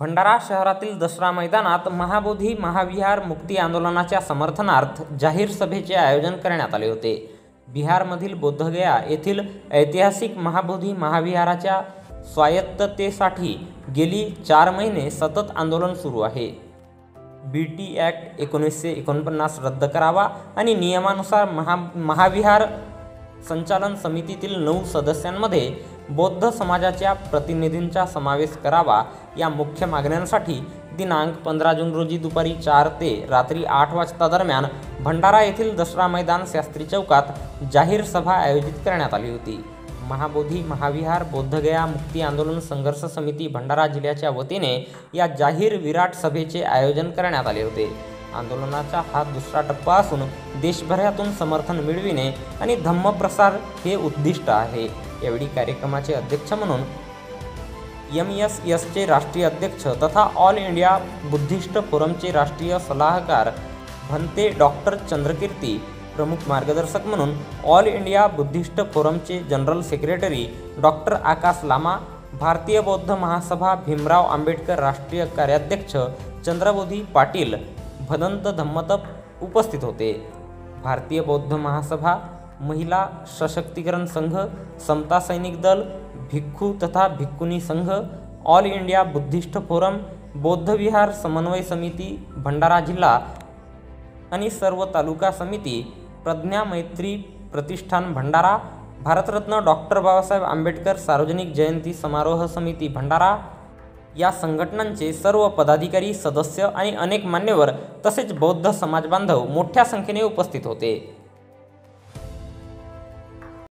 भंडारा शहरातील दसरा मैदानात महाबोधी महाविहार मुक्ती आंदोलनाच्या समर्थनार्थ जाहीर सभेचे आयोजन करण्यात आले होते। बिहारमधील बोधगया येथील ऐतिहासिक महाबोधी महाविहाराच्या स्वायत्ततेसाठी गेली 4 महिने सतत आंदोलन सुरू आहे। BT ॲक्ट 1949 रद्द करावा आणि नियमानुसार महाविहार संचालन समितीतील 9 सदस्यांमध्ये बौद्ध समाजाच्या प्रतिनिधींचा समावेश करावा या मुख्य मागण्यांसाठी दिनांक 15 जून रोजी दुपारी 4 ते रात्री 8 वाजता दरम्यान भंडारा येथील दसरा मैदान शास्त्री चौकात जाहीर सभा आयोजित करण्यात आली होती। महाबोधी महाविहार बोधगया मुक्ती आंदोलन संघर्ष समिती भंडारा जिल्ह्याच्या वतीने या जाहीर विराट सभेचे आयोजन करण्यात आले होते। आंदोलनाचा हा दुसरा टप्पा असून देशभरातून समर्थन मिळविणे आणि धम्मप्रसार हे उद्दिष्ट आहे। यावेळी कार्यक्रमाचे अध्यक्ष म्हणून MSSचे राष्ट्रीय अध्यक्ष तथा ऑल इंडिया बुद्धिस्ट फोरमचे राष्ट्रीय सल्लागार भंते डॉक्टर चंद्रकीर्ती, प्रमुख मार्गदर्शक म्हणून ऑल इंडिया बुद्धिस्ट फोरमचे general secretary doctor Akash Lama, भारतीय बौद्ध महासभा भीमराव आंबेडकर राष्ट्रीय कार्याध्यक्ष चंद्रबोधी पाटील, भदंत धम्मतप उपस्थित होते। भारतीय बौद्ध महासभा, महिला सशक्तीकरण संघ, समता सैनिक दल, भिक्खू तथा भिक्खुनी संघ, ऑल इंडिया बुद्धिस्ट फोरम, बौद्ध विहार समन्वय समिती भंडारा जिल्हा आणि सर्व तालुका समिती, प्रज्ञा मैत्री प्रतिष्ठान भंडारा, भारतरत्न डॉक्टर बाबासाहेब आंबेडकर सार्वजनिक जयंती समारोह समिती भंडारा या संघटनांचे सर्व पदाधिकारी, सदस्य आणि अनेक मान्यवर तसेच बौद्ध समाजबांधव मोठ्या संख्येने उपस्थित होते।